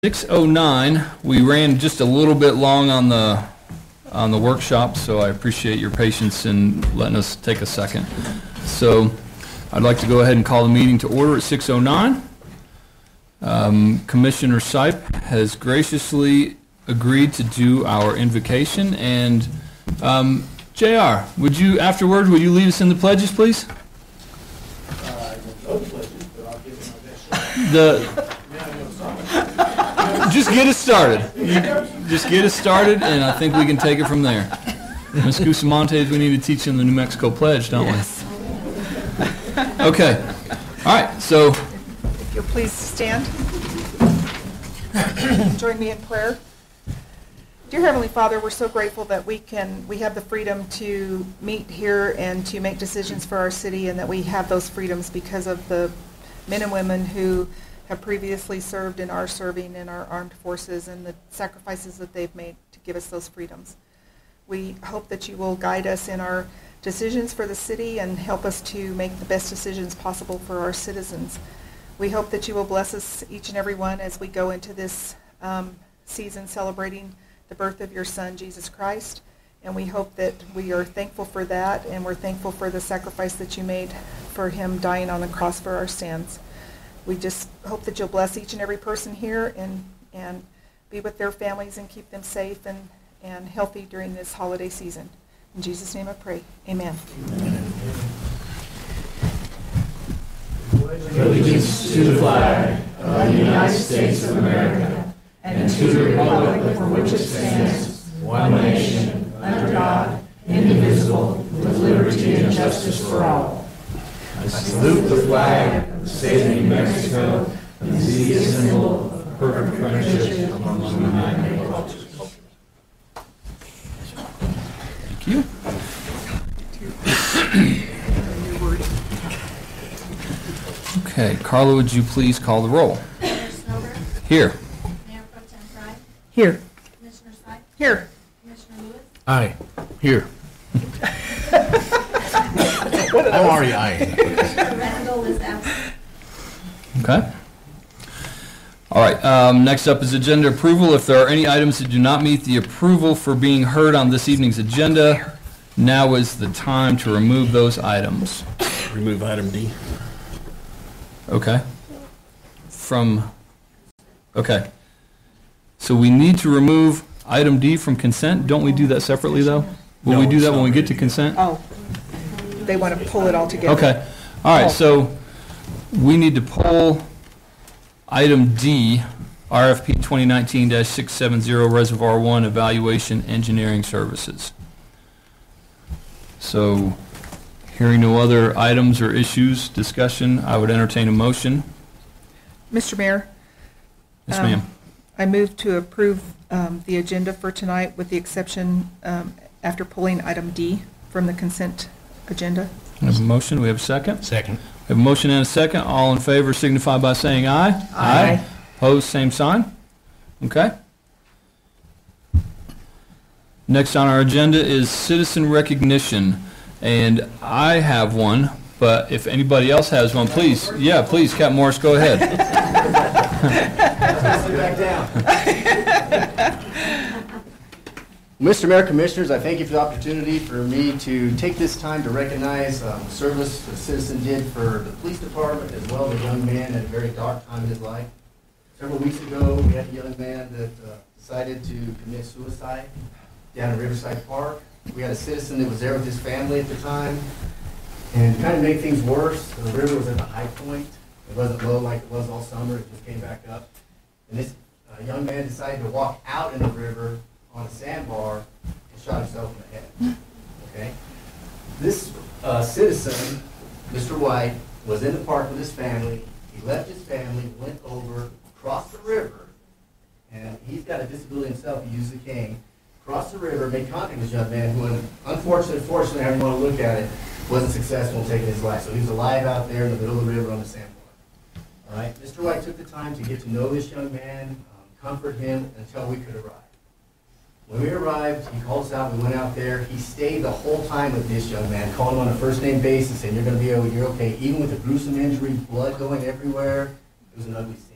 6:09. We ran just a little bit long on the workshop, so I appreciate your patience in letting us take a second. So I'd like to go ahead and call the meeting to order at 6:09. Commissioner Sipe has graciously agreed to do our invocation, and JR, would you lead us in the pledges, please? No pledges, but I'll give it my best. Just get us started. Just get us started, and I think we can take it from there. Ms. Cusamontes, we need to teach them the New Mexico Pledge, don't we? Okay. All right, so. If you'll please stand. Join me in prayer. Dear Heavenly Father, we're so grateful that we have the freedom to meet here and to make decisions for our city, and that we have those freedoms because of the men and women who have previously served and are serving in our armed forces, and the sacrifices that they've made to give us those freedoms. We hope that you will guide us in our decisions for the city and help us to make the best decisions possible for our citizens. We hope that you will bless us, each and every one, as we go into this season celebrating the birth of your Son, Jesus Christ. And we hope that we are thankful for that, and we're thankful for the sacrifice that you made for him dying on the cross for our sins. We just hope that you'll bless each and every person here and be with their families and keep them safe and healthy during this holiday season. In Jesus' name I pray. Amen. Allegiance to the flag of the United States of America and to the republic for which it stands, one nation, under God, indivisible, with liberty and justice for all. I salute the flag of the state of New Mexico and see a symbol of perfect friendship among humanity. Thank you. Okay, Carla, would you please call the roll? Mayor Snover? Here. Mayor Pro Tem Fry? Here. Commissioner Sipe? Here. Commissioner Lewis? Aye. Here. I'm already eyeing. Randall is absent. Okay. All right, next up is agenda approval. If there are any items that do not meet the approval for being heard on this evening's agenda, now is the time to remove those items. Remove item D. Okay. Okay. So we need to remove item D from consent. Don't we do that separately, though? Will we do that when we get to consent? Oh, they want to pull it all together. Okay. All right, so we need to pull item D, RFP 2019-670, Reservoir 1 Evaluation Engineering Services. So, hearing no other items or issues, discussion, I would entertain a motion. Mr. Mayor? Yes, ma'am. I move to approve the agenda for tonight with the exception after pulling item D from the consent agenda. We have a motion. We have a second. Second. We have a motion and a second. All in favor signify by saying aye. Aye. Opposed, same sign. Okay. Next on our agenda is citizen recognition. And I have one, but if anybody else has one, please. Yeah, please, Captain Morris, go ahead. Back down. Mr. Mayor, Commissioners, I thank you for the opportunity for me to take this time to recognize the service the citizen did for the police department, as well as a young man at a very dark time in his life. Several weeks ago, we had a young man that decided to commit suicide down in Riverside Park. We had a citizen that was there with his family at the time. And to kind of make things worse, the river was at the high point. It wasn't low like it was all summer. It just came back up. And this young man decided to walk out in the river on a sandbar and shot himself in the head. Okay? This citizen, Mr. White, was in the park with his family. He left his family, went over, crossed the river, and he's got a disability himself. He used a cane. Crossed the river, made contact with this young man who, unfortunately, fortunately, however you want to look at it, wasn't successful in taking his life. So he was alive out there in the middle of the river on the sandbar. All right? Mr. White took the time to get to know this young man, comfort him until we could arrive. When we arrived, he called us out. We went out there. He stayed the whole time with this young man, calling him on a first-name basis, saying, "You're going to be okay, you're okay." Even with a gruesome injury, blood going everywhere, it was an ugly scene.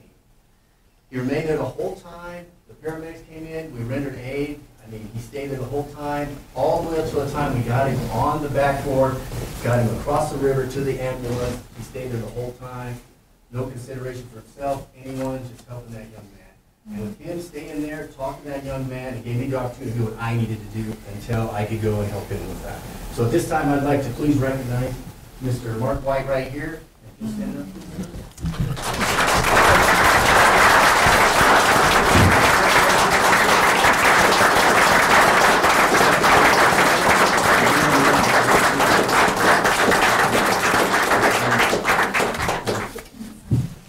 He remained there the whole time. The paramedics came in, we rendered aid. I mean, he stayed there the whole time, all the way up to the time we got him on the backboard, got him across the river to the ambulance. He stayed there the whole time. No consideration for himself, anyone, just helping that young man. And with him staying there, talking to that young man, it gave me the opportunity to do what I needed to do until I could go and help him with that. So at this time, I'd like to please recognize Mr. Mark White right here. If you'll stand up, please.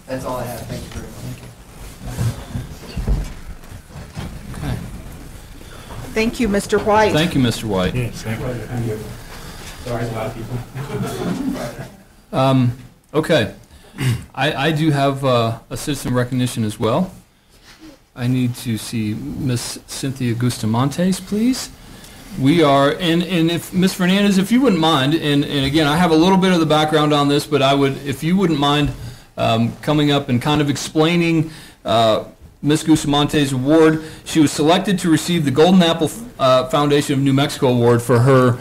That's all I have. Thank you very much. Okay. Thank you, Mr. White. Thank you, Mr. White. Yes, thank you. Sorry, a lot of people. Okay. I do have a citizen recognition as well. I need to see Miss Cynthia Gustamontes, please. We are, and if, Ms. Fernandez, if you wouldn't mind, and again, I have a little bit of the background on this, but I would, if you wouldn't mind coming up and kind of explaining Ms. Gustamontes' award. She was selected to receive the Golden Apple Foundation of New Mexico Award for her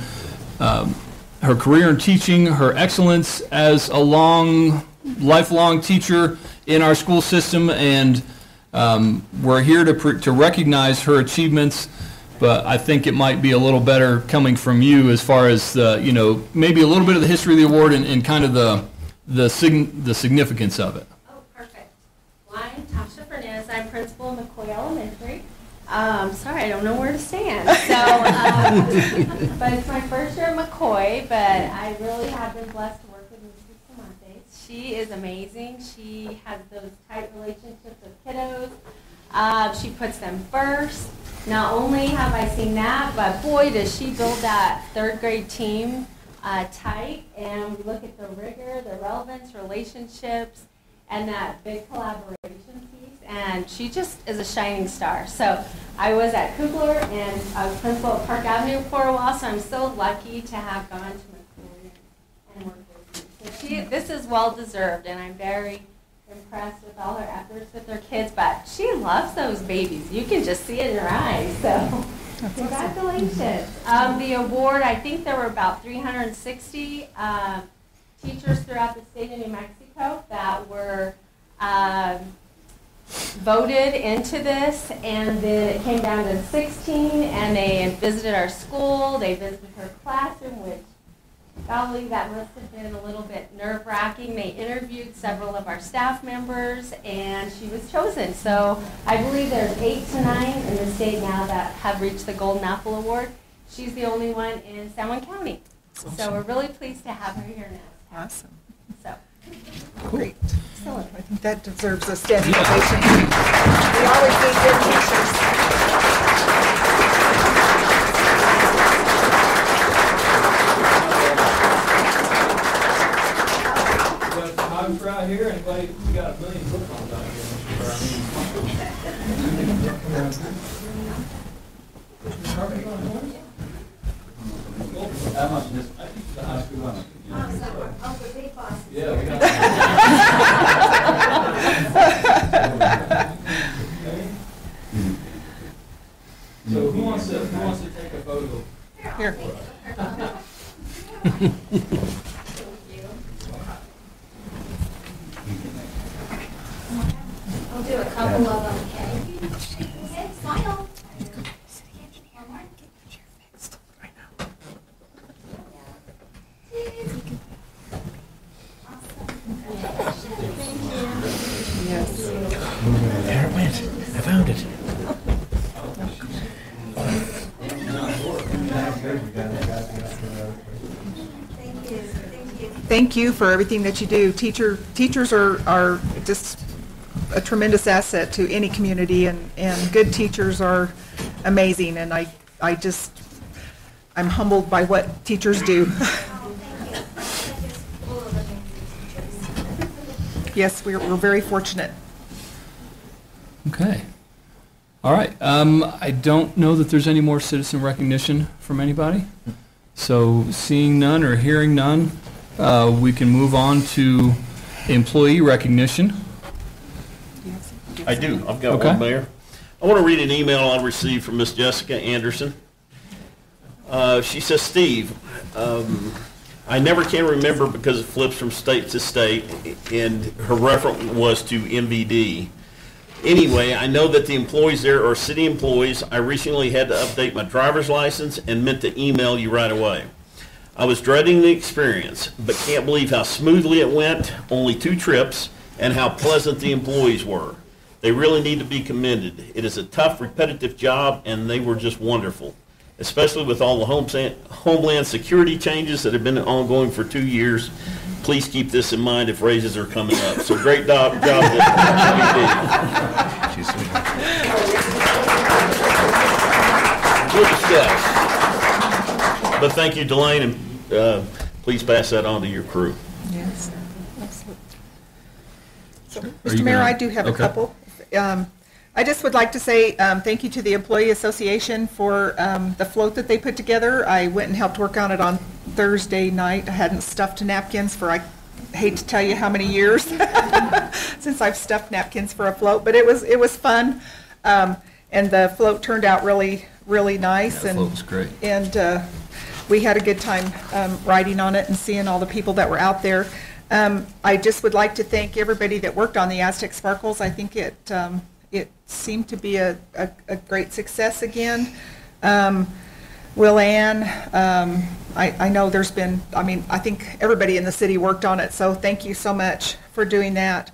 her career in teaching, her excellence as a lifelong teacher in our school system, and we're here to recognize her achievements. But I think it might be a little better coming from you as far as maybe a little bit of the history of the award and kind of the significance of it. Oh, perfect. Well, I'm Tasha Fernandez. I'm principal of McCoy Elementary. Sorry, I don't know where to stand. So, but it's my first year at McCoy, but I really have been blessed to work with Ms. Bustamante. She is amazing. She has those tight relationships with kiddos. She puts them first. Not only have I seen that, but boy, does she build that third grade team tight. And we look at the rigor, the relevance, relationships, and that big collaboration piece. And she just is a shining star. So I was at Kugler and I was principal at Park Avenue for a while, so I'm so lucky to have gone to McCoy and worked with her. So this is well deserved, and I'm very impressed with all her efforts with her kids, but she loves those babies. You can just see it in her eyes, so congratulations. The award, I think there were about 360 teachers throughout the state of New Mexico that were voted into this, and then it came down to 16, and they visited our school, they visited her classroom, which golly, that must have been a little bit nerve-wracking. They interviewed several of our staff members, and she was chosen. So I believe there's 8 to 9 in the state now that have reached the Golden Apple Award. She's the only one in San Juan County. Awesome. So we're really pleased to have her here now. Awesome. So. Great. Excellent. I think that deserves a standing ovation. We always need good teachers. Right here, anybody, we got a million book on down here. How much is I think the high school one. Oh, the big boss. Yeah, we got So who wants to take a photo? Here. I'll do a couple of them, okay? Okay, smile. One more. Yes. There it went. I found it. Thank you for everything that you do. Teachers are just a tremendous asset to any community, and good teachers are amazing, and I'm humbled by what teachers do. Yes, we're very fortunate. Okay. All right. I don't know that there's any more citizen recognition from anybody. So seeing none or hearing none, we can move on to employee recognition. I do. I've got Okay. one, Mayor. I want to read an email I received from Miss Jessica Anderson. She says, Steve, I never can remember because it flips from state to state, and her reference was to MVD. Anyway, I know that the employees there are city employees. I recently had to update my driver's license and meant to email you right away. I was dreading the experience, but can't believe how smoothly it went, only 2 trips, and how pleasant the employees were. They really need to be commended. It is a tough, repetitive job, and they were just wonderful, especially with all the Homeland Security changes that have been ongoing for 2 years. Please keep this in mind if raises are coming up. So great job that we did. Good stuff. But thank you, Delane, and please pass that on to your crew. Yes, absolutely. So, Are you Mr. Mayor, gonna- I do have a okay. couple. I just would like to say thank you to the Employee Association for the float that they put together. I went and helped work on it on Thursday night. I hadn't stuffed napkins for, I hate to tell you how many years since I've stuffed napkins for a float, but it was fun. And the float turned out really, really nice. That and float was great. And we had a good time riding on it and seeing all the people that were out there. I just would like to thank everybody that worked on the Aztec Sparkles. I think it seemed to be a great success again. Will Ann, I know there's been, I think everybody in the city worked on it, so thank you so much for doing that.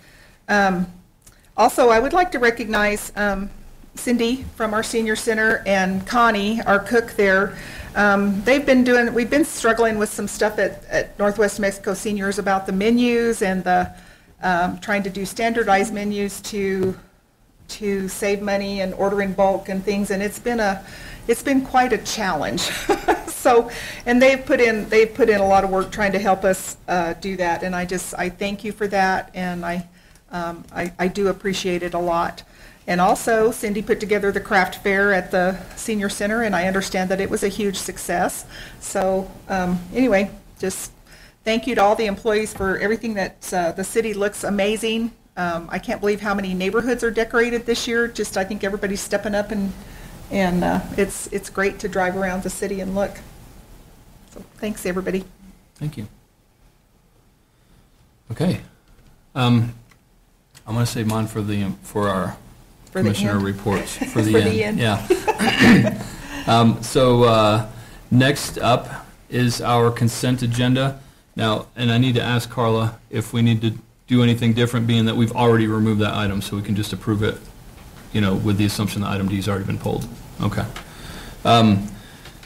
Also, I would like to recognize Cindy from our senior center and Connie, our cook there. We've been struggling with some stuff at Northwest Mexico Seniors about the menus and the trying to do standardized menus to save money and order in bulk and things, and it's been quite a challenge. So, and they've put in a lot of work trying to help us do that, and I thank you for that, and I do appreciate it a lot. And also, Cindy put together the craft fair at the senior center, and I understand that it was a huge success. So anyway, just thank you to all the employees for everything that the city looks amazing. I can't believe how many neighborhoods are decorated this year. Just I think everybody's stepping up, and it's great to drive around the city and look. So thanks, everybody. Thank you. Okay. I'm going to save mine for our For the commissioner end. reports for the For end. the end. Yeah. So next up is our consent agenda. Now, and I need to ask Carla if we need to do anything different, being that we've already removed that item, so we can just approve it, with the assumption that item D has already been pulled. Okay.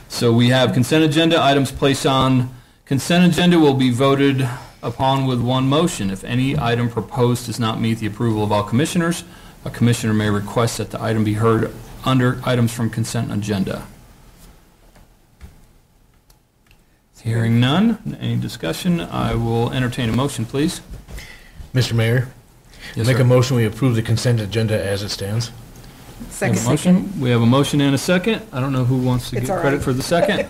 So we have consent agenda. Items placed on consent agenda will be voted upon with one motion. If any item proposed does not meet the approval of all commissioners, a commissioner may request that the item be heard under items from consent agenda. Hearing none, any discussion, I will entertain a motion, please. Mr. Mayor, Yes, make sir. a motion, we approve the consent agenda as it stands. We Second. have a motion. We have a motion and a second. I don't know who wants to It's get all credit right. for the second.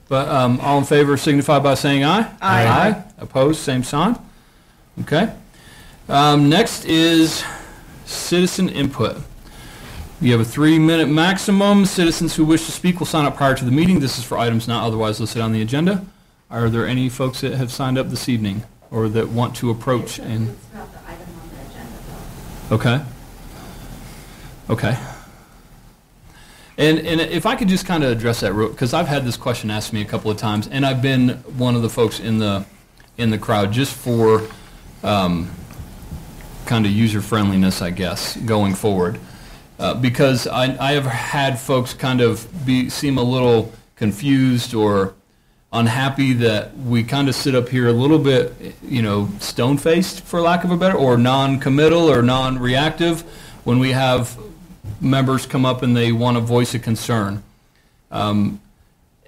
But all in favor signify by saying aye. Aye. Opposed, same sign. Okay. Next is citizen input. You have a 3-minute maximum. Citizens who wish to speak will sign up prior to the meeting. This is for items not otherwise listed on the agenda. Are there any folks that have signed up this evening or that want to approach? And It's not the item on the agenda, though. okay. Okay. And if I could just kind of address that, because I've had this question asked me a couple of times, and I've been one of the folks in the crowd just for kind of user friendliness, I guess, going forward, because I have had folks kind of seem a little confused or unhappy that we kind of sit up here a little bit, stone-faced, for lack of a better, or non-committal or non-reactive when we have members come up and they want to voice a concern. And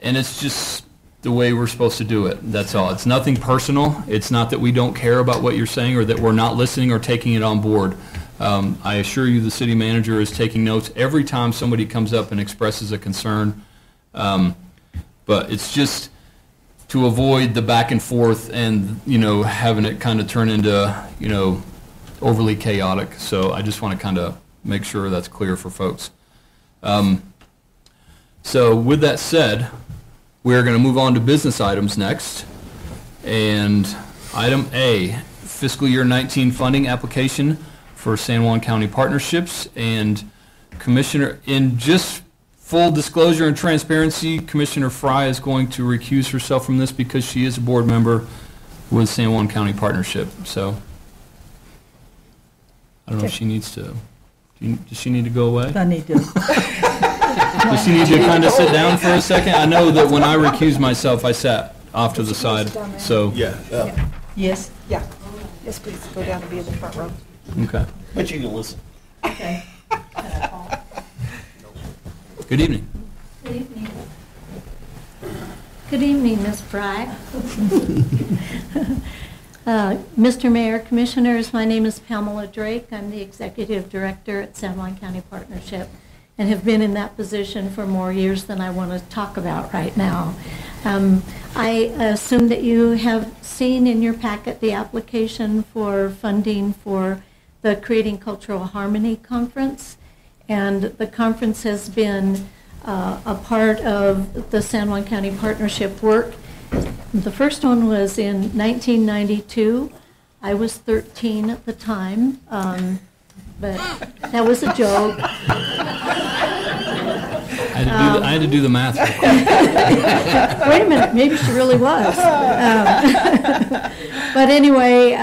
it's just the way we're supposed to do it. That's all. It's nothing personal. It's not that we don't care about what you're saying or that we're not listening or taking it on board. I assure you the city manager is taking notes every time somebody comes up and expresses a concern. But it's just to avoid the back and forth and, having it kind of turn into, overly chaotic. So I just want to kind of make sure that's clear for folks. So with that said, we're going to move on to business items next. And item A, fiscal year 19 funding application for San Juan County Partnerships. And Commissioner, in just full disclosure and transparency, Commissioner Fry is going to recuse herself from this because she is a board member with San Juan County Partnership. So I don't know if she needs to. Does she need to go away? I need to. Does she need to kind of sit down for a second? I know that when I recused myself, I sat off to the side. So Yeah, Yes. Yeah. Yes, please, go down and be in the front row. okay. but you can listen. Okay. Good evening. Good evening. Good evening, Ms. Fry. Mr. Mayor, Commissioners, my name is Pamela Drake. I'm the Executive Director at San Juan County Partnership and have been in that position for more years than I want to talk about right now. I assume that you have seen in your packet the application for funding for the Creating Cultural Harmony Conference, and the conference has been a part of the San Juan County Partnership work. The first one was in 1992. I was 13 at the time, but that was a joke. I had to do the math. Wait a minute, maybe she really was. But anyway,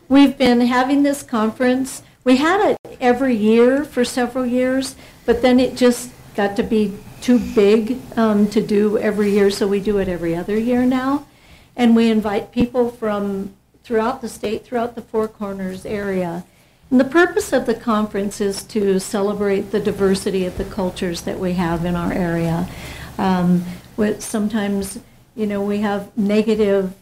we've been having this conference. We had it every year for several years, but then it just got to be too big to do every year, so we do it every other year now. And we invite people from throughout the state, throughout the Four Corners area. And the purpose of the conference is to celebrate the diversity of the cultures that we have in our area. Sometimes, we have negative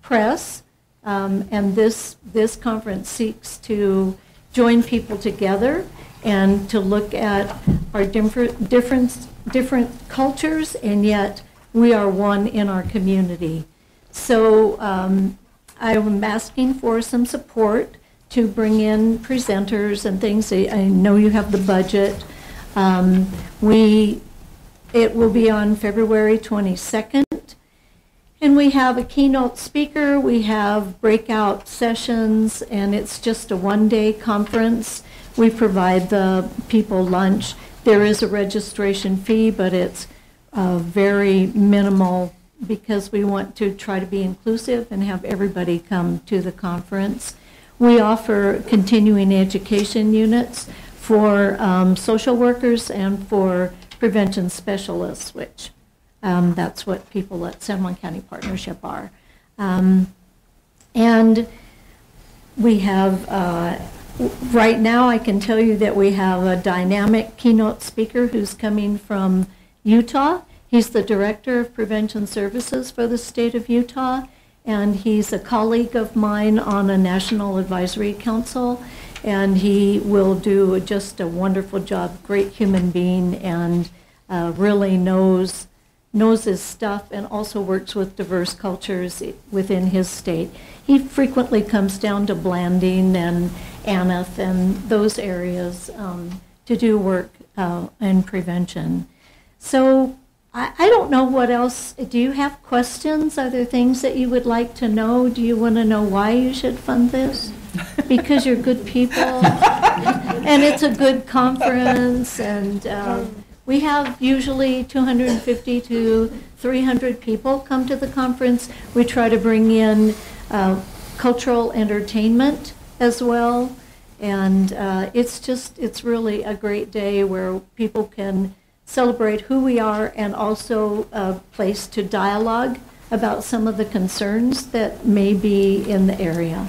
press, and this conference seeks to join people together and to look at our different cultures, and yet we are one in our community. So I'm asking for some support to bring in presenters and things. I know you have the budget. It will be on February 22nd. And we have a keynote speaker, we have breakout sessions, and it's just a one-day conference. We provide the people lunch. There is a registration fee, but it's very minimal because we want to try to be inclusive and have everybody come to the conference. We offer continuing education units for social workers and for prevention specialists, which that's what people at San Juan County Partnership are. And we have, right now I can tell you that we have a dynamic keynote speaker who's coming from Utah. He's the Director of Prevention Services for the state of Utah, and he's a colleague of mine on a National Advisory Council, and he will do just a wonderful job, great human being, and really knows his stuff and also works with diverse cultures within his state. He frequently comes down to Blanding and Aneth and those areas to do work in prevention. So I don't know what else. Do you have questions? Are there things that you would like to know? Do you want to know why you should fund this? Because you're good people, and it's a good conference, and we have usually 250 to 300 people come to the conference. We try to bring in cultural entertainment as well, and it's really a great day where people can celebrate who we are and also a place to dialogue about some of the concerns that may be in the area.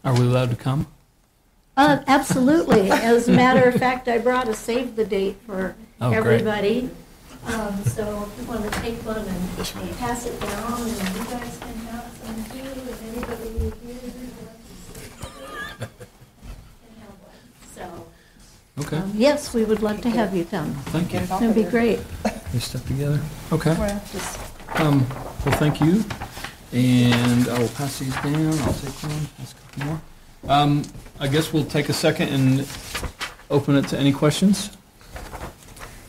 Are we allowed to come? Absolutely. As a matter of fact, I brought a save the date for everybody. So if you want to take one and pass it down, and you guys can have some too, and anybody here who wants can have one. So, Okay. yes, we would love to have you come. Thank you. That'd be great. We step together. Okay. Well, just Well, thank you. And I will pass these down. I'll take one. Pass a couple more. I guess we'll take a second and open it to any questions.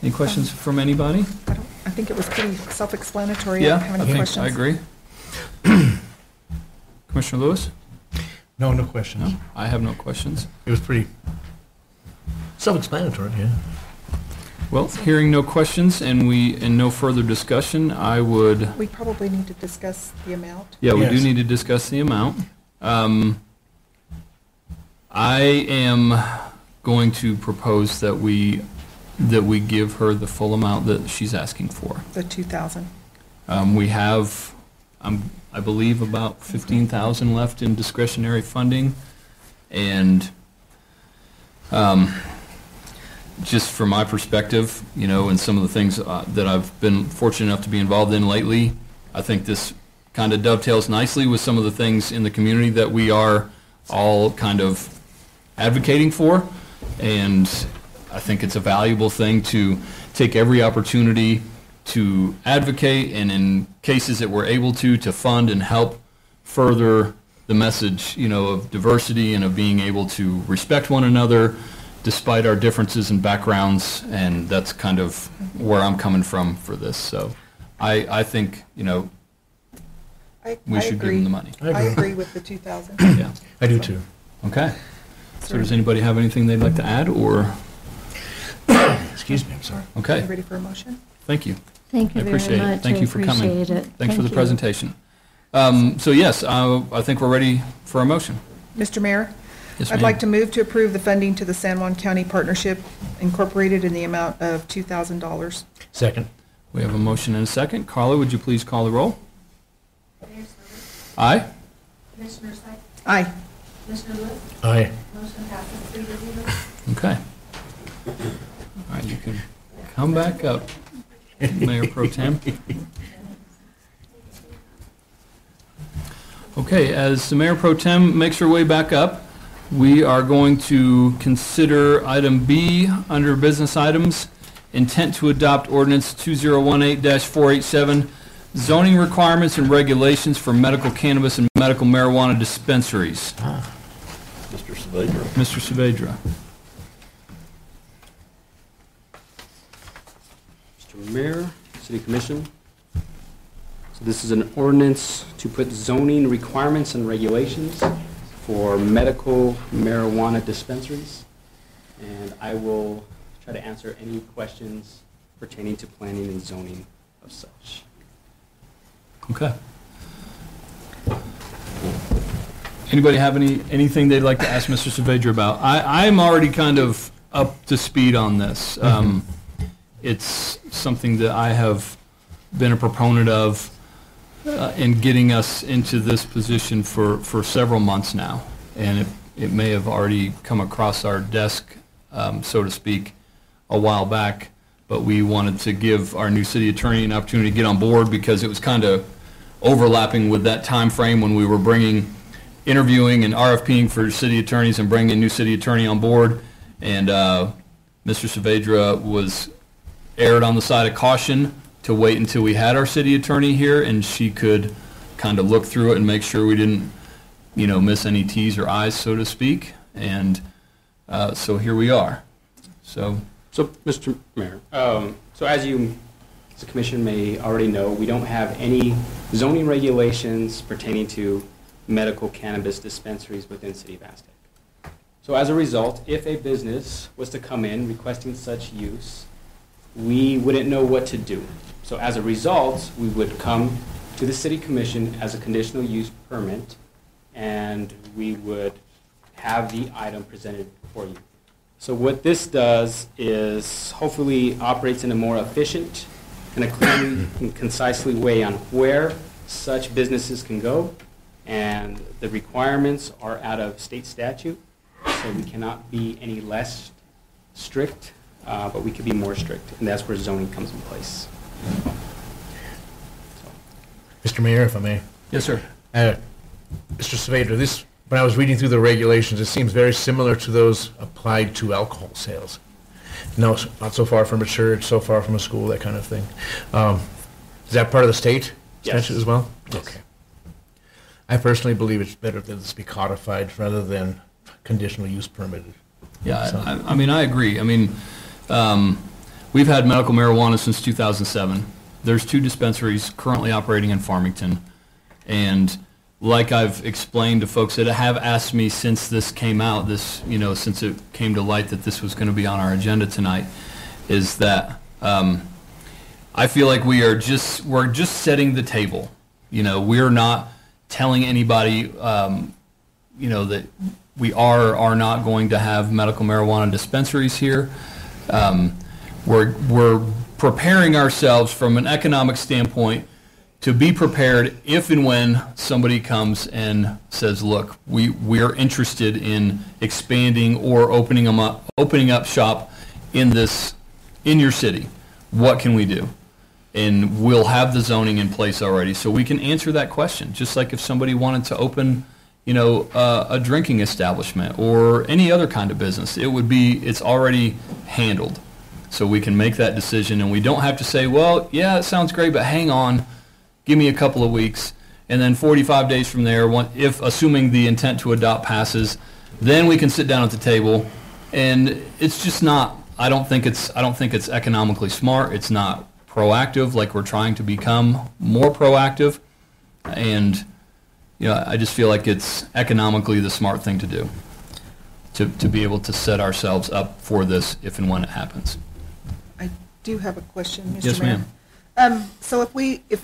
Any questions from anybody? I think it was pretty self-explanatory. I Yeah, don't have I any think questions. I agree. Commissioner Lewis? No, no questions. No, I have no questions. It was pretty self-explanatory, yeah. Well, hearing no questions and no further discussion, I would. We probably need to discuss the amount. Yeah, we do Yes. need to discuss the amount. I am going to propose that we give her the full amount that she's asking for. The 2,000. We have, I believe, about 15,000 left in discretionary funding, and just from my perspective, and some of the things that I've been fortunate enough to be involved in lately, I think this kind of dovetails nicely with some of the things in the community that we are all kind of advocating for, and I think it's a valuable thing to take every opportunity to advocate, and in cases that we're able to fund and help further the message, of diversity and of being able to respect one another despite our differences in backgrounds, and that's kind of where I'm coming from for this. So I think, we should give them the money. I agree with the 2,000. Yeah. I do too. Okay. So does anybody have anything they'd like to add, or? Excuse me, I'm sorry. Okay, You ready for a motion? thank you. Thank you I very appreciate much. it. Thank you for coming. I appreciate it. Thanks for the Thank you. presentation. So yes, I think we're ready for a motion. Mr. Mayor? Yes, I'd ma'am. like to move to approve the funding to the San Juan County Partnership Incorporated in the amount of $2,000. Second. We have a motion and a second. Carla, would you please call the roll? Mayor Service, Aye? Commissioner Sykes, Aye. Commissioner Lewis, Aye. motion passes 3-0. Okay. All right, you can come back up, Mayor Pro Tem. Okay, as the Mayor Pro Tem makes her way back up, we are going to consider item B under business items, intent to adopt ordinance 2018-487, zoning requirements and regulations for medical cannabis and medical marijuana dispensaries. Mr. Saavedra. Mr. Saavedra. Mr. Mayor, City Commission. So this is an ordinance to put zoning requirements and regulations for medical marijuana dispensaries. And I will try to answer any questions pertaining to planning and zoning of such. Okay. Anybody have anything they'd like to ask Mr. Saavedra about? I'm already kind of up to speed on this. It's something that I have been a proponent of in getting us into this position for several months now. And it may have already come across our desk, so to speak, a while back, but we wanted to give our new city attorney an opportunity to get on board because it was kind of overlapping with that time frame when we were interviewing and RFPing for city attorneys and bringing a new city attorney on board. And Mr. Saavedra erred on the side of caution to wait until we had our city attorney here and she could kind of look through it and make sure we didn't, miss any T's or I's, so to speak. And so here we are. So, Mr. Mayor, so as you, as the commission may already know, we don't have any zoning regulations pertaining to medical cannabis dispensaries within City of Aztec. So as a result, if a business was to come in requesting such use, we wouldn't know what to do. So as a result, we would come to the City Commission as a conditional use permit, and we would have the item presented for you. So what this does is hopefully operates in a more efficient and a clearly and concisely way on where such businesses can go, and the requirements are out of state statute, so we cannot be any less strict, but we could be more strict, and that's where zoning comes in place. Mr. Mayor, if I may. yes, sir. Mr. Saavedra, when I was reading through the regulations, it seems very similar to those applied to alcohol sales. No, not so far from a church, so far from a school, that kind of thing. Is that part of the state Yes. statute as well? Yes. Okay. I personally believe it's better that this be codified rather than conditional use permitted. Yeah, So- I mean, I agree. I mean, we've had medical marijuana since 2007. There's 2 dispensaries currently operating in Farmington. And like I've explained to folks that have asked me since this came out, since it came to light that this was going to be on our agenda tonight, is that I feel like we're just setting the table. We're not telling anybody, that we are not going to have medical marijuana dispensaries here. We're preparing ourselves from an economic standpoint to be prepared if and when somebody comes and says, look, we are interested in expanding or opening up shop in your city. What can we do? And we'll have the zoning in place already, so we can answer that question. Just like if somebody wanted to open, a drinking establishment or any other kind of business, it's already handled. So we can make that decision, and we don't have to say, well, yeah, it sounds great, but hang on, give me a couple of weeks, and then 45 days from there, if assuming the intent to adopt passes, then we can sit down at the table. And it's just not. I don't think it's economically smart. It's not proactive, like we're trying to become more proactive. And I just feel like it's economically the smart thing to do, to be able to set ourselves up for this if and when it happens. I do have a question, Mr. Yes, Mayor. ma'am. So if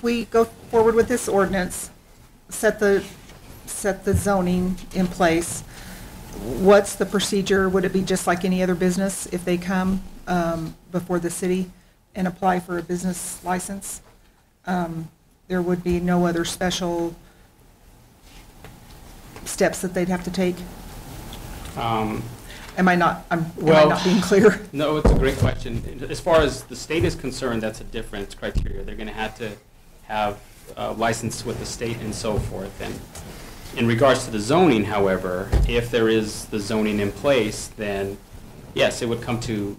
we go forward with this ordinance, set the zoning in place, what's the procedure? Would it be just like any other business if they come before the city and apply for a business license? There would be no other special steps that they'd have to take? Am I not being clear? No, it's a great question. As far as the state is concerned, that's a different criteria. They're going to have a license with the state and so forth. And in regards to the zoning, however, if there is the zoning in place, then yes, it would come to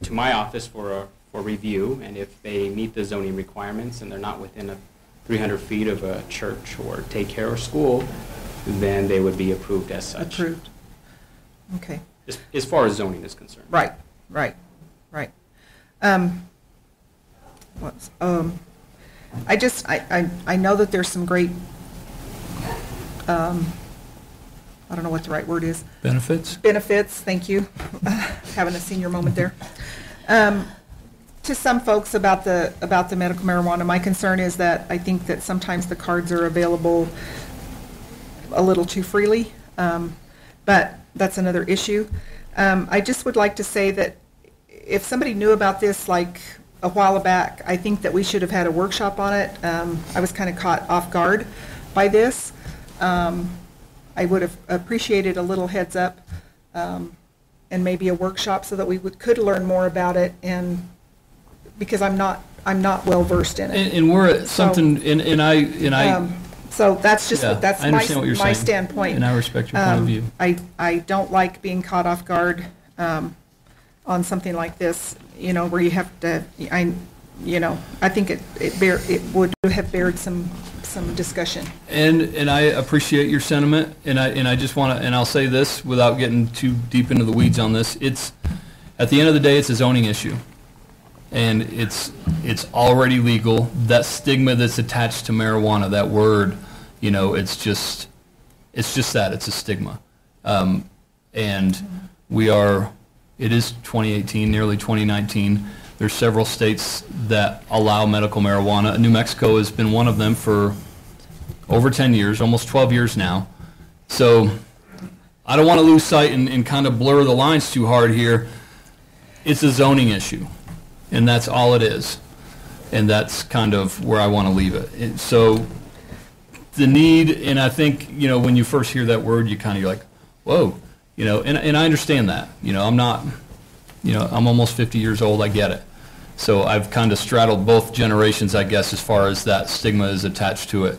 my office for review. And if they meet the zoning requirements and they're not within 300 feet of a church or daycare or school, then they would be approved as such. Approved. Okay. As far as zoning is concerned. Right. I know that there's some great, I don't know what the right word is. Benefits? Benefits, thank you. Having a senior moment there. To some folks about the medical marijuana, my concern is that I think that sometimes the cards are available a little too freely, but that's another issue. I just would like to say that if somebody knew about this like a while back, I think that we should have had a workshop on it. I was kind of caught off guard by this. I would have appreciated a little heads up and maybe a workshop so that we could learn more about it, and because I'm not well versed in it. And we're at something, and I. So that's just, Yeah, that's I understand what you're my saying, standpoint. and I respect your point of view. I don't like being caught off guard on something like this, where you have to, I think it would have bared some discussion. And I appreciate your sentiment, and I just want to, and I'll say this without getting too deep into the weeds on this. It's, at the end of the day, it's a zoning issue. And it's already legal. That stigma that's attached to marijuana, that word, it's just that, it's a stigma. And it is 2018, nearly 2019. There's several states that allow medical marijuana. New Mexico has been one of them for over 10 years, almost 12 years now. So I don't want to lose sight and kind of blur the lines too hard here. It's a zoning issue. And that's all it is. And that's kind of where I want to leave it. So the need, and I think, when you first hear that word, you're like, whoa, and I understand that. I'm not, I'm almost 50 years old, I get it. So I've kind of straddled both generations, I guess, as far as that stigma is attached to it.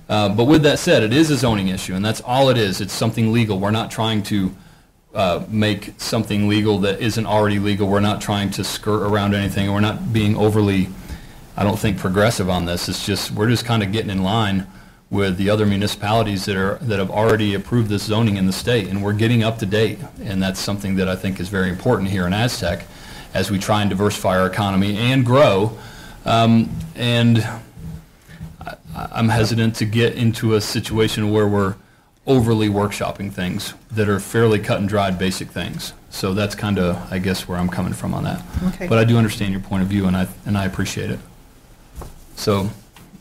But with that said, it is a zoning issue, and that's all it is. It's something legal. We're not trying to make something legal that isn't already legal. We're not trying to skirt around anything. We're not being overly, I don't think, progressive on this. It's just, we're just kind of getting in line with the other municipalities that have already approved this zoning in the state, and we're getting up to date. And that's something that I think is very important here in Aztec as we try and diversify our economy and grow. And I'm hesitant to get into a situation where we're overly workshopping things that are fairly cut and dried basic things. So that's kind of, I guess, where I'm coming from on that. Okay. But I do understand your point of view, and I appreciate it. So,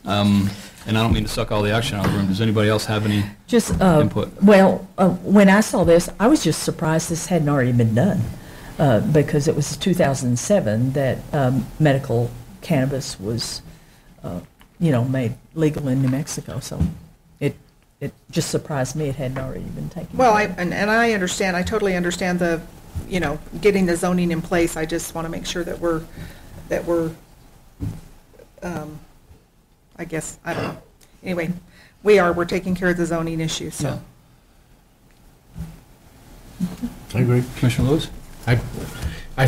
and I don't mean to suck all the action out of the room. Does anybody else have any input? Well, when I saw this, I was just surprised this hadn't already been done, because it was 2007 that medical cannabis was, made legal in New Mexico. So it just surprised me it hadn't already been taken. Well, I totally understand the, getting the zoning in place. I just want to make sure that we're, I guess, I don't know. Anyway, we're taking care of the zoning issue, so. I agree. Commissioner Lewis? I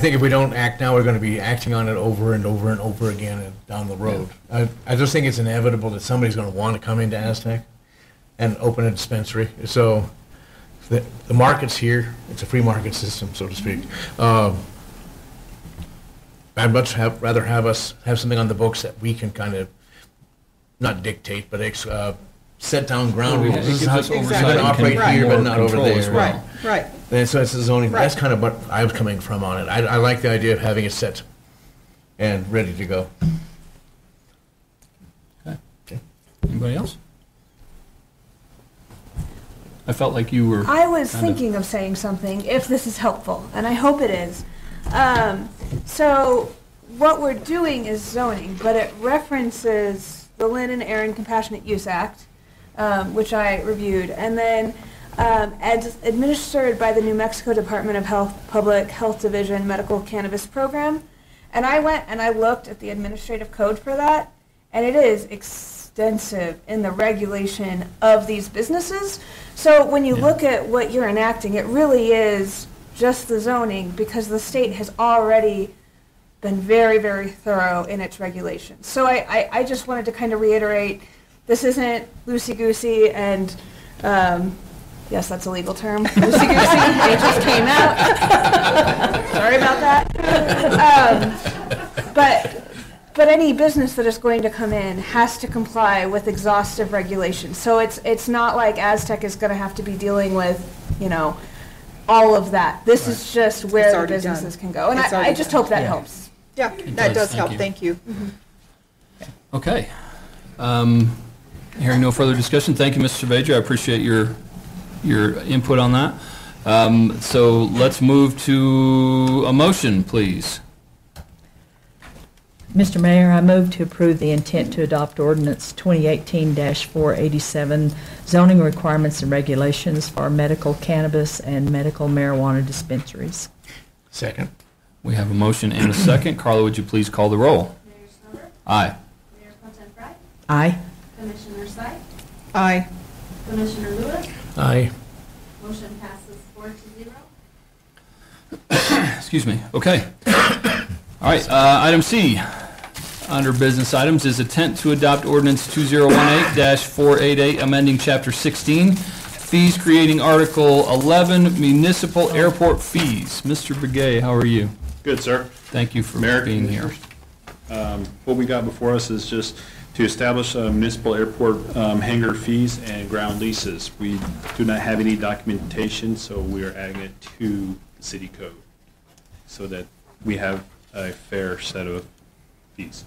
think if we don't act now, we're going to be acting on it over and over and over again and down the road. I just think it's inevitable that somebody's going to want to come into Aztec and open a dispensary. So the market's here. It's a free market system, so to speak. I'd much rather have us have something on the books that we can kind of not dictate, but set down ground rules. This is how it's going to operate here, but not over there. Right, right. And so it's the zoning. Right. That's kind of what I was coming from on it. I like the idea of having it set and ready to go. Okay. Anybody else? I felt like you were. I was thinking of saying something, if this is helpful, and I hope it is. So what we're doing is zoning, but it references the Lynn and Aaron Compassionate Use Act, which I reviewed, and then as administered by the New Mexico Department of Health, Public Health Division Medical Cannabis Program. And I went and I looked at the administrative code for that, and it is extensive in the regulation of these businesses. So when you look at what you're enacting, it really is just the zoning, because the state has already been very, very thorough in its regulations. So I just wanted to kind of reiterate, this isn't loosey-goosey and, yes, that's a legal term, loosey-goosey, it just came out. Sorry about that. But any business that is going to come in has to comply with exhaustive regulations. So it's not like Aztec is going to have to be dealing with, all of that. This is just where the businesses can go. And I just hope that helps. Yeah, that does help. Thank you. Okay. Hearing no further discussion, thank you, Mr. Cerveja. I appreciate your input on that. So let's move to a motion, please. Mr. Mayor, I move to approve the intent to adopt ordinance 2018-487, zoning requirements and regulations for medical cannabis and medical marijuana dispensaries. Second. We have a motion and a second. Carla, would you please call the roll? Mayor Snover? Aye. Mayor Content Fry? Aye. Commissioner Sy? Aye. Commissioner Lewis? Aye. Motion passes 4-0. Excuse me. Okay. All right. Item C under business items is intent to adopt ordinance 2018-488, amending Chapter 16, fees, creating Article 11, municipal airport fees. Mr. Begay, how are you? Good, sir. Thank you for Mayor, being here. What we got before us is just to establish municipal airport hangar fees and ground leases. We do not have any documentation, so we are adding it to the city code so that we have a fair set of fees,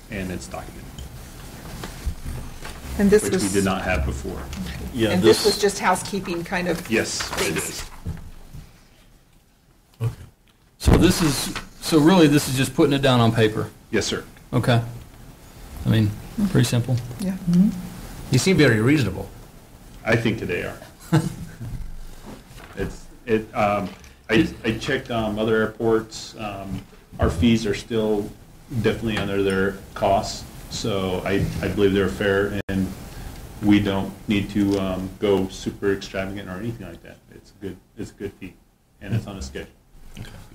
and it's documented, And this which was, we did not have before. Yeah, and this was just housekeeping kind of. Yes, it things. is. So really this is just putting it down on paper. Yes, sir. Okay. I mean, pretty simple. Yeah. You seem very reasonable. I think they are. I checked other airports. Our fees are still definitely under their costs, so I believe they're fair, and we don't need to go super extravagant or anything like that. It's a good fee, and it's on a schedule.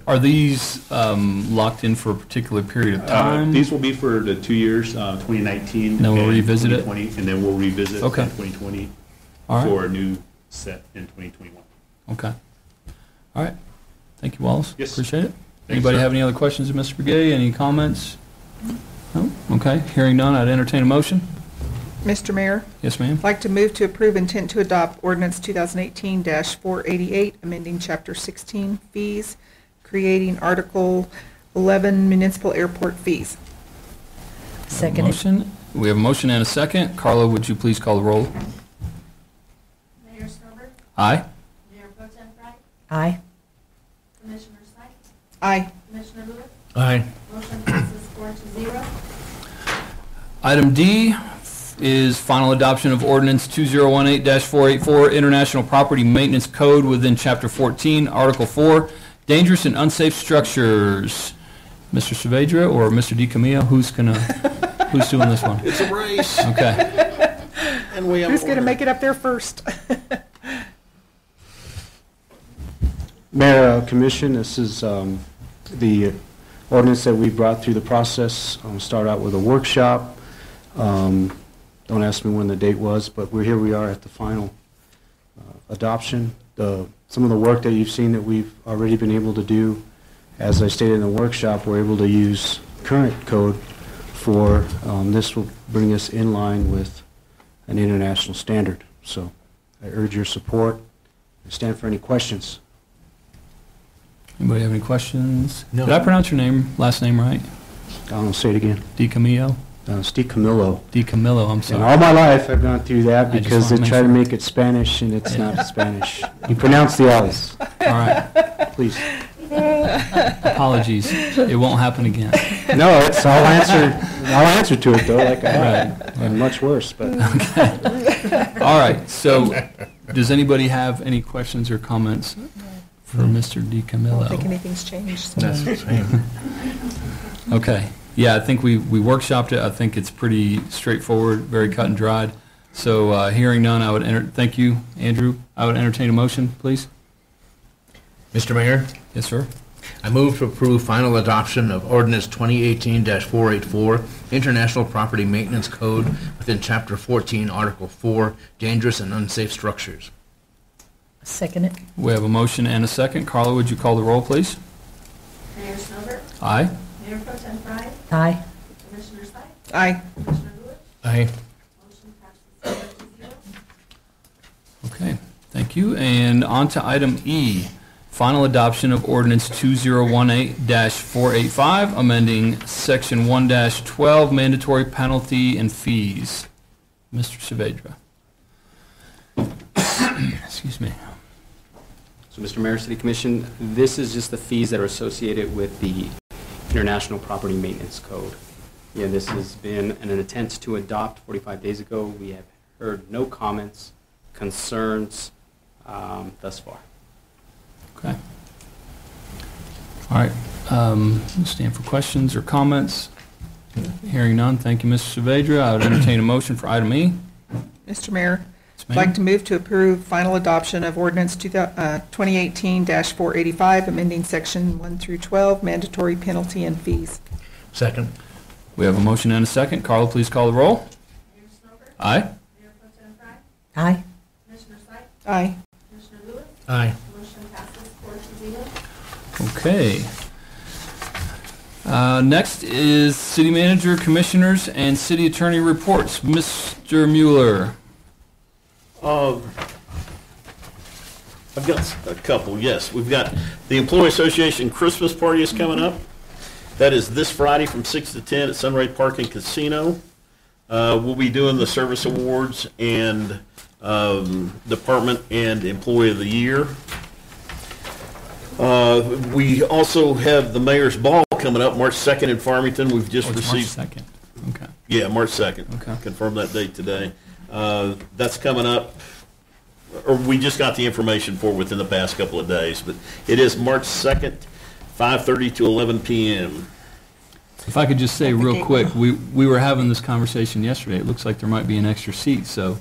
Are these locked in for a particular period of time? These will be for the 2 years, 2019. Then we'll and revisit it? 2020, and then we'll revisit in Okay. 2020 All right. for a new set in 2021. Okay. All right. Thank you, Wallace. Yes. Appreciate it. Thanks, Anybody sir. have any other questions of Mr. Begay? Any comments? No? Okay. Hearing none, I'd entertain a motion. Mr. Mayor, Yes, ma'am? I'd like to move to approve intent to adopt ordinance 2018-488, amending Chapter 16 fees, creating Article 11 municipal airport fees. Second it. Motion. We have a motion and a second. Carla, would you please call the roll? Mayor Snover, Aye. Mayor Pro Tem Wright, Aye. Commissioner Sykes, Aye. Commissioner Lewis, Aye. motion passes 4-0. Item D is final adoption of ordinance 2018-484, International Property Maintenance Code within Chapter 14, Article 4, dangerous and unsafe structures. Mr. Saavedra or Mr. DiCamillo, who's doing this one? It's a race. Okay. And we have Who's going to order. make it up there first? Mayor, Commission, this is the ordinance that we brought through the process. Start out with a workshop. Don't ask me when the date was, but here we are at the final adoption. Some of the work that you've seen that we've already been able to do, as I stated in the workshop, we're able to use current code for, this will bring us in line with an international standard. So I urge your support. I stand for any questions. Anybody have any questions? No. Did I pronounce your last name right? I'll say it again. DiCamillo? Steve Camillo. DiCamillo, I'm And sorry. all my life, I've gone through that I just because they wanna make try to sure. make it Spanish, and it's not Spanish. You pronounce the L's, All right. please. Apologies. It won't happen again. No, it's, I'll answer to it, though, like I have, and much worse, but. All right, so does anybody have any questions or comments for Mr. I don't think DiCamillo? anything's changed. so- That's the same. Okay, yeah, I think we workshopped it. I think it's pretty straightforward, very cut and dried. So hearing none, thank you, Andrew. I would entertain a motion, please. Mr. Mayor, Yes, sir. I move to approve final adoption of ordinance 2018-484, International Property Maintenance Code within Chapter 14, Article 4, dangerous and unsafe structures. Second it. We have a motion and a second. Carla, would you call the roll, please? Mayor Snover, Aye. Mayor Pro Tem Wright, Aye. Commissioner Sykes, Aye. Commissioner Lewis, Aye. motion passes 4-0. Okay, thank you. And on to item E, final adoption of ordinance 2018-485, amending section 1-12, mandatory penalty and fees. Mr. Saavedra. Excuse me. So, Mr. Mayor, City Commission, this is just the fees that are associated with the International Property Maintenance Code. Yeah, this has been an attempt to adopt 45 days ago. We have heard no comments, concerns thus far. Okay. All right, stand for questions or comments. Hearing none, thank you, Mr. Saavedra. I would entertain a motion for item E. Mr. Mayor, Yes, I'd like ma'am. to move to approve final adoption of ordinance 2018-485, amending section 1 through 12, mandatory penalty and fees. Second. We have a motion and a second. Carla, please call the roll. Mayor Snover, Aye. Mayor Pro Tem Wright, Aye. Commissioner Sykes, Aye. Commissioner Lewis, Aye. motion passes 4-0. Okay. Next is city manager, commissioners, and city attorney reports. Mr. Mueller. I've got a couple, yes. We've got the Employee Association Christmas Party is coming up. That is this Friday from 6 to 10 at Sunray Park and Casino. We'll be doing the service awards and Department and Employee of the Year. We also have the Mayor's Ball coming up March 2nd in Farmington. We've just March received... 2nd. Okay. Yeah, March 2nd. Okay. Confirmed that date today. That's coming up, or we just got the information for within the past couple of days, but it is March 2nd, 5:30 to 11 p.m. If I could just say real quick, we were having this conversation yesterday. It looks like there might be an extra seat, so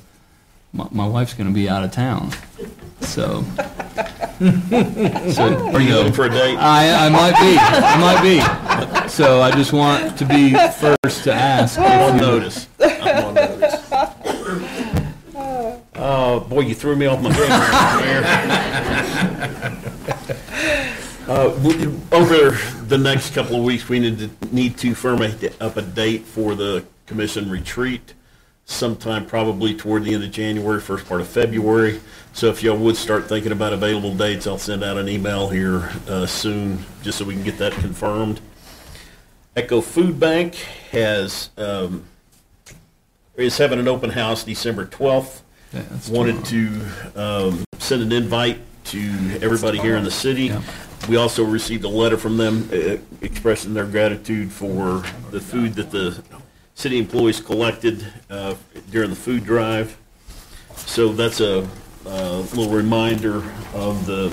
my wife's going to be out of town. So So, Are you looking for a date? I might be. So I just want to be first to ask. I'm on notice. I'm on notice. Oh, boy, you threw me off my game, Mayor. Over the next couple of weeks, we need to firm up a date for the commission retreat, sometime probably toward the end of January, first part of February. So if y'all would start thinking about available dates, I'll send out an email here soon, just so we can get that confirmed. Echo Food Bank is having an open house December 12th. Yeah, Wanted to send an invite to everybody here in the city. Yeah. We also received a letter from them expressing their gratitude for the food that the city employees collected during the food drive. So that's a little reminder of the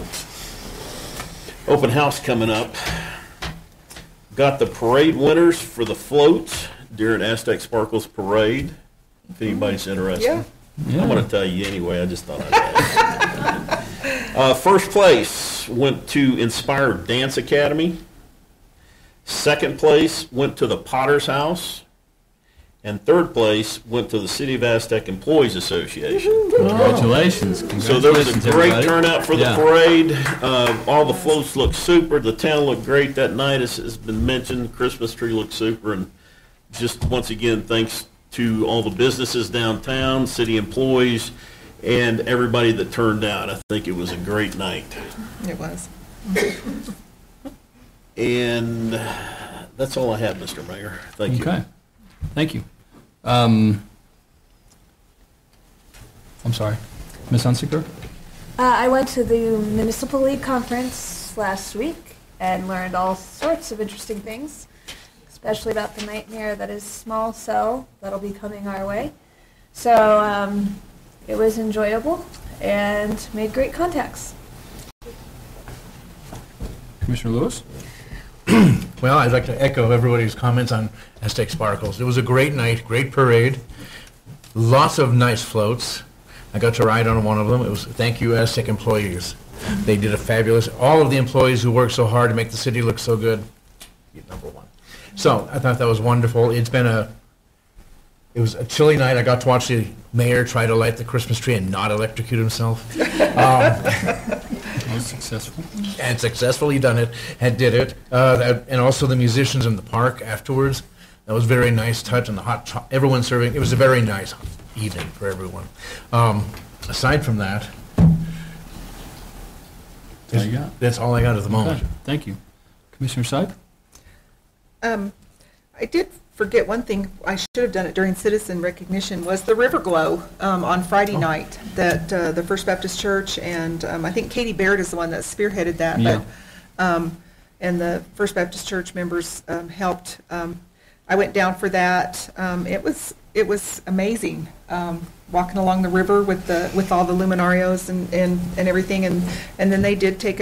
open house coming up. Got the parade winners for the floats during Aztec Sparkles Parade, if anybody's interested. Yeah. Yeah. I'm going to tell you anyway, I just thought I'd ask. First place went to Inspired Dance Academy. Second place went to the Potter's House. And third place went to the City of Aztec Employees Association. Congratulations. So there was a great everybody. turnout for the Yeah. parade. All the floats looked super. The town looked great that night, as has been mentioned. Christmas tree looked super. And just once again, thanks to all the businesses downtown, city employees, and everybody that turned out. I think it was a great night. It was. And that's all I have, Mr. Mayor. Thank you. Okay. Thank you. I'm sorry. Ms. Hunsicker? I went to the Municipal League Conference last week and learned all sorts of interesting things, especially about the nightmare that is small cell that'll be coming our way. So it was enjoyable and made great contacts. Commissioner Lewis? Well, I'd like to echo everybody's comments on Aztec Sparkles. It was a great night, great parade, lots of nice floats. I got to ride on one of them. It was thank you, Aztec employees. They did a fabulous, all of the employees who worked so hard to make the city look so good, you're number one. So I thought that was wonderful. It was a chilly night. I got to watch the mayor try to light the Christmas tree and not electrocute himself. Was successful. And successfully done it, and did it. And also the musicians in the park afterwards. That was a very nice touch, and everyone serving. It was a very nice evening for everyone. Aside from that, That's all you got. that's all I got at the moment. Okay. Thank you. Commissioner Sype? I did forget one thing. I should have done it during citizen recognition, was the River Glow on Friday night that the First Baptist Church and I think Katie Baird is the one that spearheaded that. Yeah. But, and the First Baptist Church members helped. I went down for that. It was amazing, walking along the river with all the luminarios and everything. And then they did take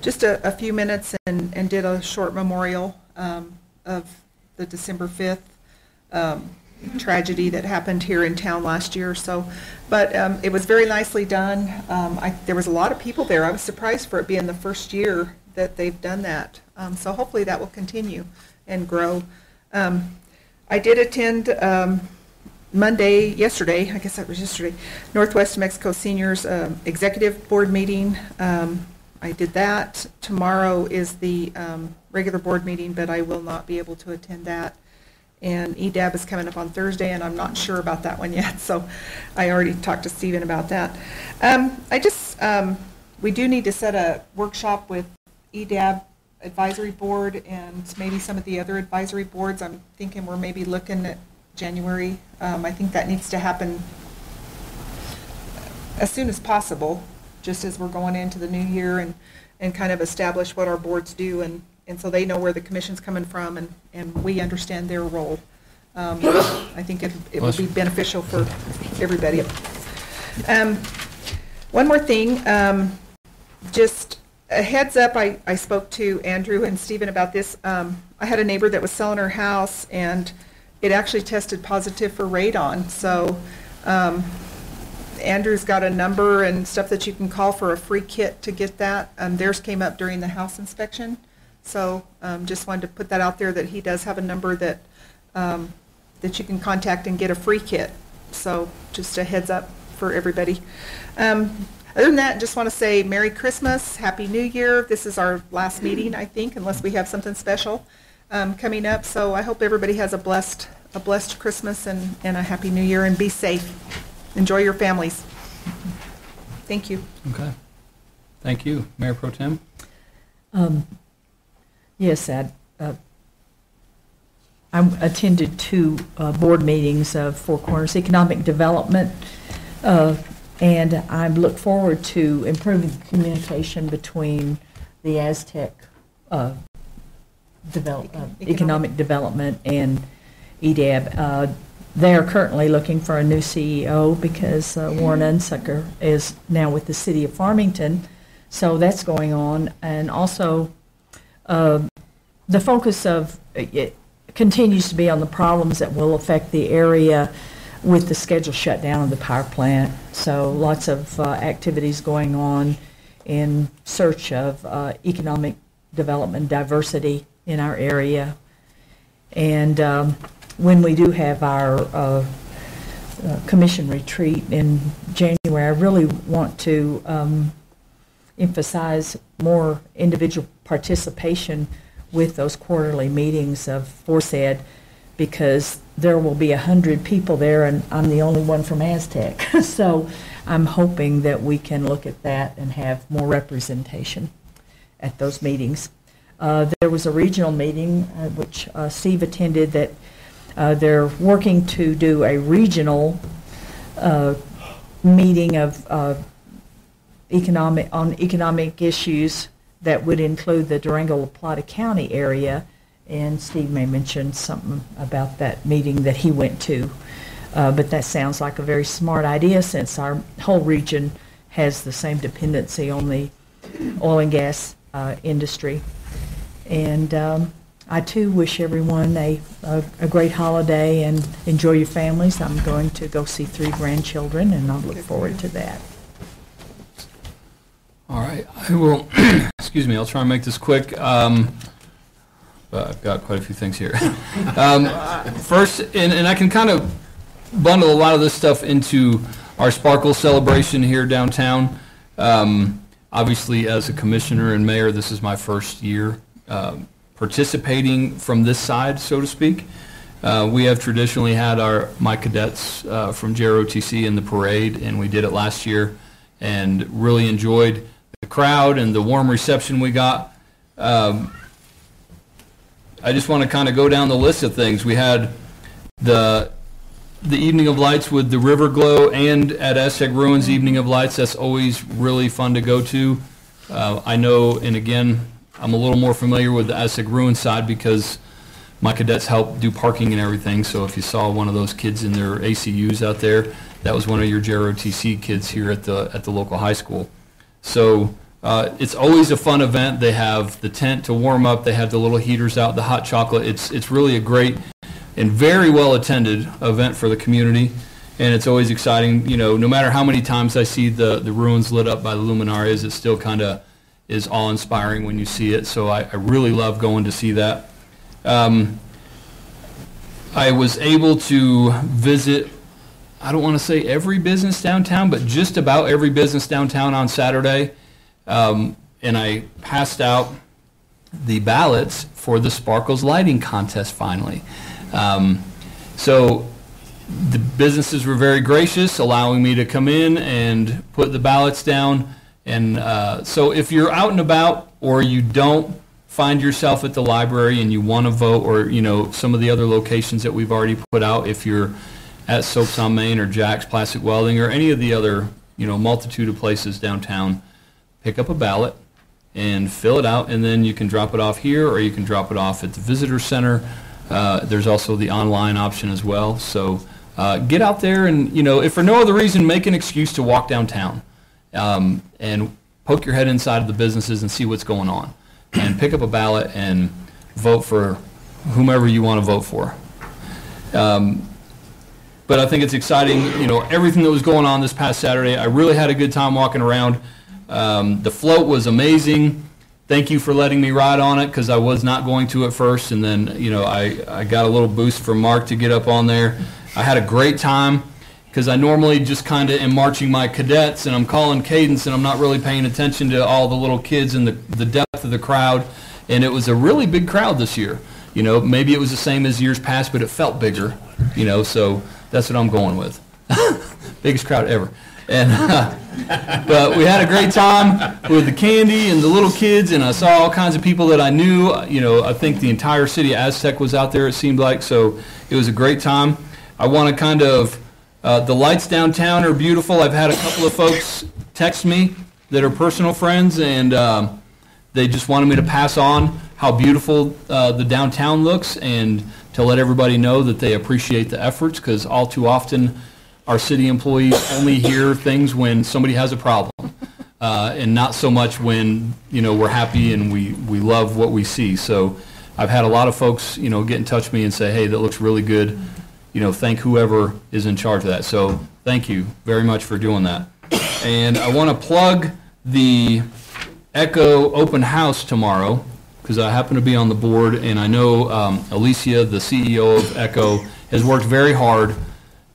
just a few minutes and did a short memorial of the December 5th tragedy that happened here in town last year. So, but it was very nicely done. There was a lot of people there. I was surprised for it being the first year that they've done that. So hopefully that will continue and grow. I did attend yesterday, I guess that was yesterday, Northwest Mexico Seniors Executive Board meeting. I did that. Tomorrow is the regular board meeting, but I will not be able to attend that. And EDAB is coming up on Thursday, and I'm not sure about that one yet, so I already talked to Stephen about that. We do need to set a workshop with EDAB Advisory Board and maybe some of the other advisory boards. I'm thinking we're maybe looking at January. I think that needs to happen as soon as possible, just as we're going into the new year and kind of establish what our boards do and so they know where the commission's coming from and we understand their role. I think it would be beneficial for everybody. One more thing, just a heads up, I spoke to Andrew and Stephen about this. I had a neighbor that was selling her house and it actually tested positive for radon. So Andrew's got a number and stuff that you can call for a free kit to get that. Theirs came up during the house inspection. So just wanted to put that out there that he does have a number that, that you can contact and get a free kit. So just a heads up for everybody. Other than that, just want to say Merry Christmas, Happy New Year. This is our last meeting, I think, unless we have something special coming up. So I hope everybody has a blessed Christmas and a Happy New Year, and be safe. Enjoy your families. Thank you. Okay. Thank you. Mayor Pro Tem? Yes, Ed. I attended two board meetings of Four Corners Economic Development, and I look forward to improving communication between the Aztec Economic Development and EDAB. They are currently looking for a new CEO because Warren Unsucker is now with the city of Farmington, so that's going on. And also, the focus of it continues to be on the problems that will affect the area with the scheduled shutdown of the power plant. So lots of activities going on in search of economic development diversity in our area. And when we do have our commission retreat in January, I really want to emphasize more individual participation with those quarterly meetings of ForceEd, because there will be 100 people there, and I'm the only one from Aztec. So I'm hoping that we can look at that and have more representation at those meetings. There was a regional meeting which Steve attended that they're working to do a regional meeting of economic issues that would include the Durango-La Plata County area, and Steve may mention something about that meeting that he went to. But that sounds like a very smart idea, since our whole region has the same dependency on the oil and gas industry. And I too wish everyone a great holiday and enjoy your families. I'm going to go see 3 grandchildren, and I'll look forward to that. All right, I will, excuse me, I'll try and make this quick. But I've got quite a few things here. First, and I can kind of bundle a lot of this stuff into our Sparkle celebration here downtown. Obviously, as a commissioner and mayor, this is my first year participating from this side, so to speak. We have traditionally had my cadets from JROTC in the parade, and we did it last year and really enjoyed the crowd and the warm reception we got. I just want to kind of go down the list of things. We had the Evening of Lights with the River Glow, and at Aztec Ruins Evening of Lights. That's always really fun to go to. I know, and again, I'm a little more familiar with the Aztec Ruins side because my cadets help do parking and everything. So if you saw one of those kids in their ACUs out there, that was one of your JROTC kids here at the local high school. So it's always a fun event. They have the tent to warm up. They have the little heaters out, the hot chocolate. It's really a great and very well attended event for the community, and it's always exciting. You know, no matter how many times I see the ruins lit up by the luminarias, it still kind of is awe-inspiring when you see it. So I really love going to see that. I was able to visit, I don't want to say every business downtown, but just about every business downtown on Saturday. And I passed out the ballots for the Sparkles Lighting Contest finally. So the businesses were very gracious, allowing me to come in and put the ballots down. And so if you're out and about, or you don't find yourself at the library and you want to vote, or you know, some of the other locations that we've already put out, if you're at Soaps on Main or Jack's Plastic Welding or any of the other, you know, multitude of places downtown, pick up a ballot and fill it out, and then you can drop it off here, or you can drop it off at the visitor center. There's also the online option as well. So get out there and, you know, if for no other reason, make an excuse to walk downtown and poke your head inside of the businesses and see what's going on, and pick up a ballot and vote for whomever you want to vote for. but I think it's exciting, you know, everything that was going on this past Saturday. I really had a good time walking around. The float was amazing. Thank you for letting me ride on it, because I was not going to at first, and then, you know, I got a little boost from Mark to get up on there. I had a great time, because I normally just kind of am marching my cadets, and I'm calling cadence, and I'm not really paying attention to all the little kids and the depth of the crowd, and it was a really big crowd this year. You know, maybe it was the same as years past, but it felt bigger, you know, so that's what I'm going with. Biggest crowd ever. And but we had a great time with the candy and the little kids, and I saw all kinds of people that I knew. You know, I think the entire city of Aztec was out there, it seemed like, so it was a great time. I want to kind of, the lights downtown are beautiful. I've had a couple of folks text me that are personal friends, and they just wanted me to pass on how beautiful the downtown looks, and to let everybody know that they appreciate the efforts, because all too often our city employees only hear things when somebody has a problem, and not so much when, you know, we're happy and we love what we see. So I've had a lot of folks, you know, get in touch with me and say, hey, that looks really good. You know, thank whoever is in charge of that. So thank you very much for doing that. And I want to plug the Echo open house tomorrow, because I happen to be on the board, and I know Alicia, the CEO of Echo, has worked very hard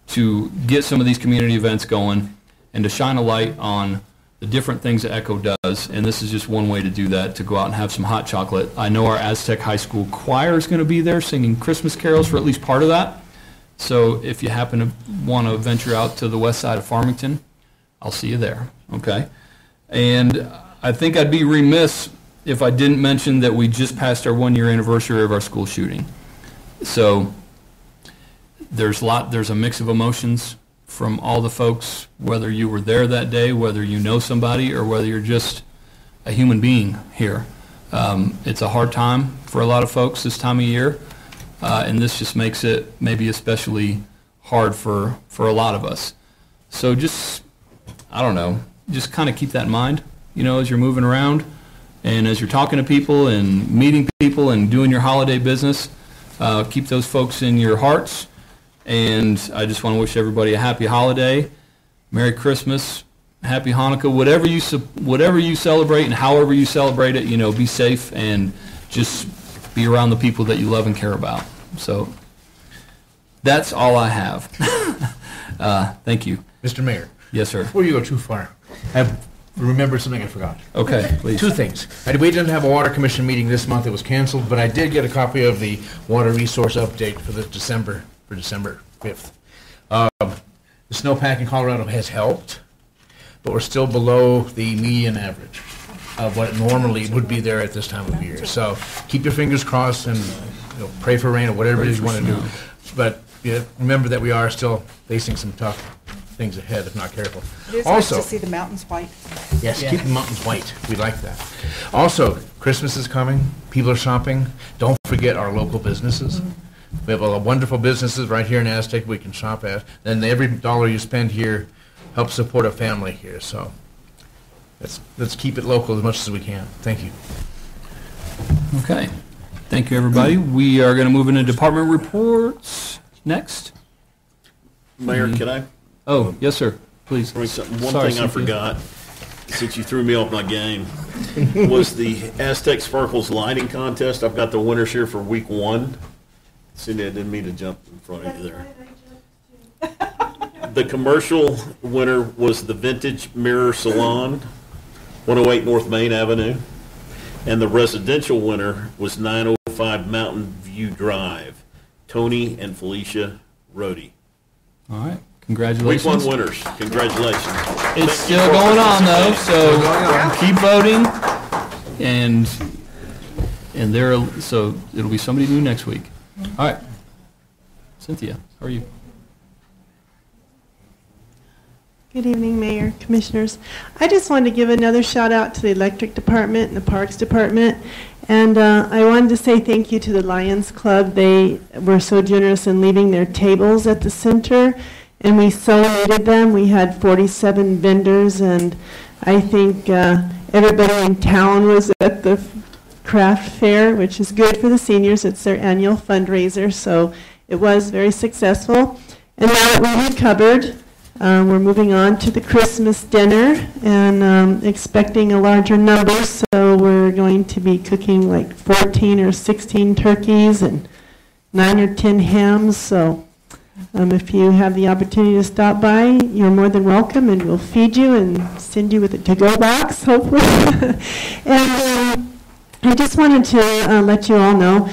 to get some of these community events going and to shine a light on the different things that Echo does, and this is just one way to do that, to go out and have some hot chocolate. I know our Aztec High School choir is going to be there singing Christmas carols for at least part of that, so if you happen to want to venture out to the west side of Farmington, I'll see you there, okay? And I think I'd be remiss if I didn't mention that we just passed our 1-year anniversary of our school shooting. So there's a mix of emotions from all the folks, whether you were there that day, whether you know somebody, or whether you're just a human being here. It's a hard time for a lot of folks this time of year, and this just makes it maybe especially hard for a lot of us. So just, I don't know, just kind of keep that in mind, you know, as you're moving around and as you're talking to people and meeting people and doing your holiday business. Keep those folks in your hearts. And I just want to wish everybody a happy holiday, Merry Christmas, Happy Hanukkah, whatever you celebrate and however you celebrate it, you know, be safe and just be around the people that you love and care about. So that's all I have. Thank you. Mr. Mayor. Yes, sir. Before you go too far, I've remembered something I forgot. Okay, please. Two things. We didn't have a Water Commission meeting this month. It was canceled, but I did get a copy of the water resource update for December 5th. The snowpack in Colorado has helped, but we're still below the median average of what normally would be there at this time of year. So keep your fingers crossed and, you know, pray for rain or whatever it is you want to do. But remember that we are still facing some tough things ahead if not careful. It is nice to see the mountains white. Yes, keep the mountains white. We like that. Also, Christmas is coming. People are shopping. Don't forget our local businesses. We have a wonderful businesses right here in Aztec we can shop at. And every dollar you spend here helps support a family here. So let's keep it local as much as we can. Thank you. Okay. Thank you, everybody. We are going to move into department reports next. Mayor, can I? Oh, yes, sir. Please. One Sorry, thing I Cynthia. forgot, since you threw me off my game, was the Aztec Sparkles Lighting Contest. I've got the winners here for week 1. Cindy, I didn't mean to jump in front of you there. The commercial winner was the Vintage Mirror Salon, 108 North Main Avenue. And the residential winner was 905 Mountain View Drive, Tony and Felicia Rohde. All right. Congratulations. Week 1 winners. Congratulations. It's still going on, though, so keep voting. And so it'll be somebody new next week. All right. Cynthia, how are you? Good evening, Mayor, Commissioners. I just wanted to give another shout out to the Electric Department and the Parks Department. And I wanted to say thank you to the Lions Club. They were so generous in leaving their tables at the center, and we so needed them. We had 47 vendors, and I think everybody in town was at the craft fair, which is good for the seniors. It's their annual fundraiser, so it was very successful. And now that we've recovered, we're moving on to the Christmas dinner and expecting a larger number, so we're going to be cooking like 14 or 16 turkeys and 9 or 10 hams. So if you have the opportunity to stop by, you're more than welcome, and we'll feed you and send you with a to-go box, hopefully. And I just wanted to let you all know,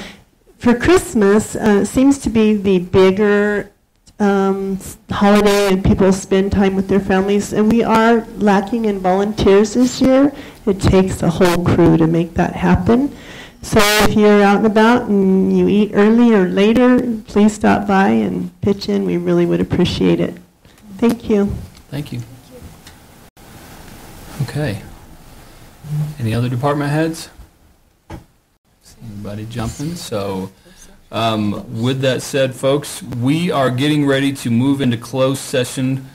for Christmas, it seems to be the bigger holiday, and people spend time with their families, and we are lacking in volunteers this year. It takes a whole crew to make that happen. So if you're out and about and you eat early or later, please stop by and pitch in. We really would appreciate it. Thank you. Thank you. Okay. Any other department heads? See anybody jumping? So with that said, folks, we are getting ready to move into closed session.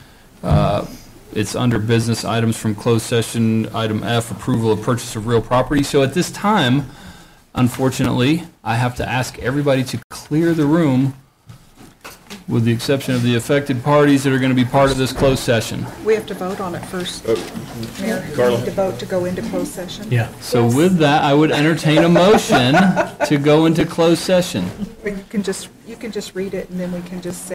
It's under business items from closed session. Item F, approval of purchase of real property. So at this time, unfortunately, I have to ask everybody to clear the room, with the exception of the affected parties that are going to be part of this closed session. We have to vote on it first. Mayor, we Carla. need to vote to go into closed session. Yeah. So with that, I would entertain a motion to go into closed session. You can just read it, and then we can just say